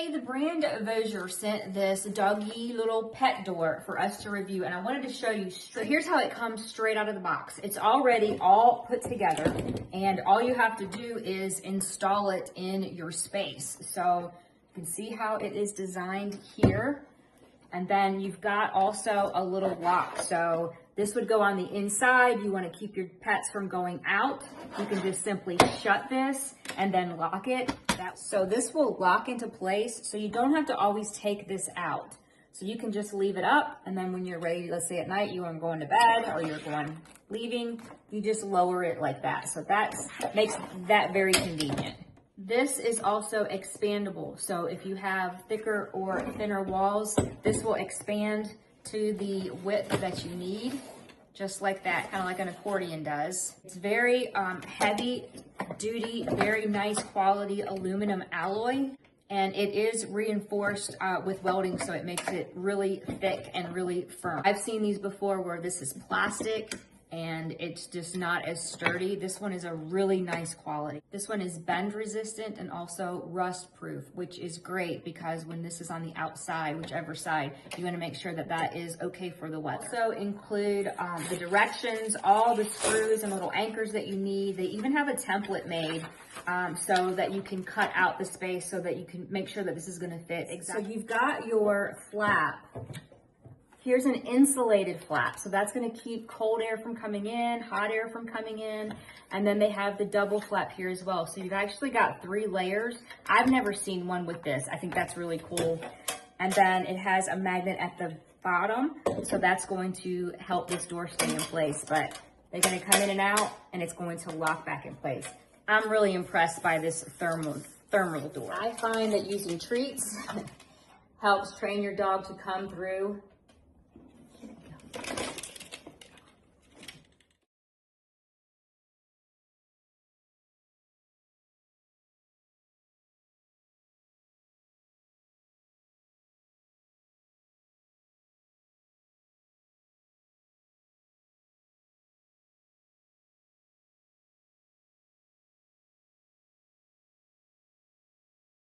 Today, the brand VOSOIR sent this doggy little pet door for us to review, and I wanted to show you. So here's how it comes straight out of the box. It's already all put together, and all you have to do is install it in your space. So you can see how it is designed here. And then you've got also a little lock. So this would go on the inside. You want to keep your pets from going out. You can just simply shut this and then lock it. So this will lock into place. So you don't have to always take this out. So you can just leave it up. And then when you're ready, let's say at night, you are going to bed or you're leaving, you just lower it like that. So that makes that very convenient. This is also expandable. So if you have thicker or thinner walls, this will expand to the width that you need, just like that, kind of like an accordion does. It's very heavy duty, very nice quality aluminum alloy, and it is reinforced with welding, so it makes it really thick and really firm. I've seen these before where this is plastic and it's just not as sturdy. This one is a really nice quality. This one is bend resistant and also rust proof, which is great because when this is on the outside, whichever side, you want to make sure that that is okay for the weather. Also include the directions, all the screws and little anchors that you need. They even have a template made so that you can cut out the space so that you can make sure that this is going to fit exactly. So you've got your flap. Here's an insulated flap. So that's gonna keep cold air from coming in, hot air from coming in. And then they have the double flap here as well. So you've actually got 3 layers. I've never seen one with this. I think that's really cool. And then it has a magnet at the bottom. So that's going to help this door stay in place. But they're gonna come in and out and it's going to lock back in place. I'm really impressed by this thermal door. I find that using treats helps train your dog to come through